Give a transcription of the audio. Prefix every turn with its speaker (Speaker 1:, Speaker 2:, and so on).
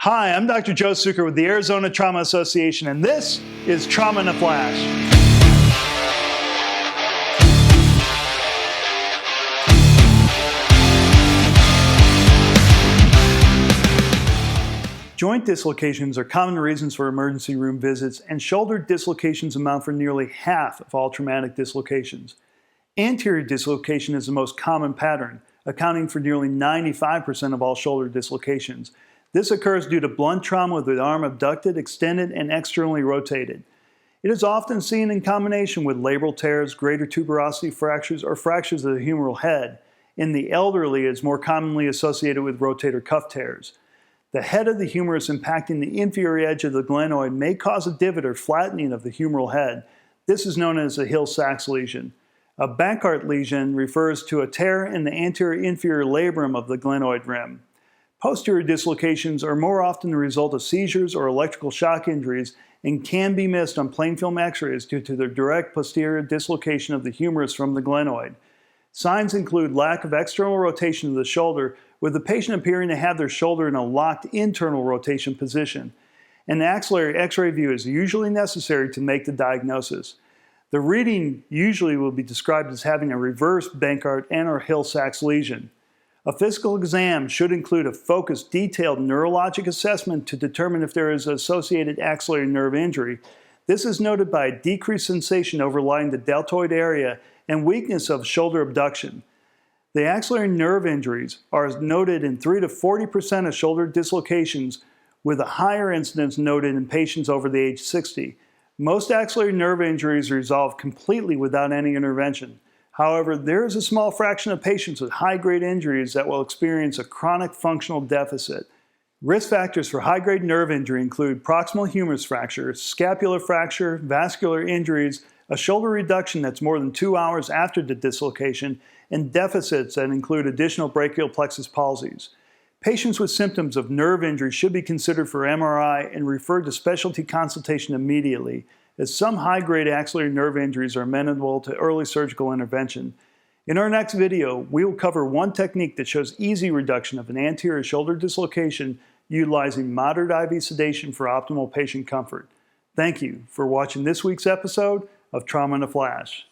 Speaker 1: Hi, I'm Dr. Joe Suker with the Arizona Trauma Association, and this is Trauma in a Flash. Joint dislocations are common reasons for emergency room visits, and shoulder dislocations amount for nearly half of all traumatic dislocations. Anterior dislocation is the most common pattern, accounting for nearly 95% of all shoulder dislocations. This occurs due to blunt trauma with the arm abducted, extended, and externally rotated. It is often seen in combination with labral tears, greater tuberosity fractures, or fractures of the humeral head. In the elderly, it is more commonly associated with rotator cuff tears. The head of the humerus impacting the inferior edge of the glenoid may cause a divot or flattening of the humeral head. This is known as a Hill-Sachs lesion. A Bankart lesion refers to a tear in the anterior inferior labrum of the glenoid rim. Posterior dislocations are more often the result of seizures or electrical shock injuries and can be missed on plain film x-rays due to the direct posterior dislocation of the humerus from the glenoid. Signs include lack of external rotation of the shoulder, with the patient appearing to have their shoulder in a locked internal rotation position. An axillary x-ray view is usually necessary to make the diagnosis. The reading usually will be described as having a reverse Bankart and/or Hill-Sachs lesion. A physical exam should include a focused, detailed neurologic assessment to determine if there is associated axillary nerve injury. This is noted by a decreased sensation overlying the deltoid area and weakness of shoulder abduction. The axillary nerve injuries are noted in 3 to 40% of shoulder dislocations, with a higher incidence noted in patients over the age 60. Most axillary nerve injuries resolve completely without any intervention. However, there is a small fraction of patients with high-grade injuries that will experience a chronic functional deficit. Risk factors for high-grade nerve injury include proximal humerus fracture, scapular fracture, vascular injuries, a shoulder reduction that's more than 2 hours after the dislocation, and deficits that include additional brachial plexus palsies. Patients with symptoms of nerve injury should be considered for MRI and referred to specialty consultation immediately, as some high-grade axillary nerve injuries are amenable to early surgical intervention. In our next video, we will cover one technique that shows easy reduction of an anterior shoulder dislocation utilizing moderate IV sedation for optimal patient comfort. Thank you for watching this week's episode of Trauma in a Flash.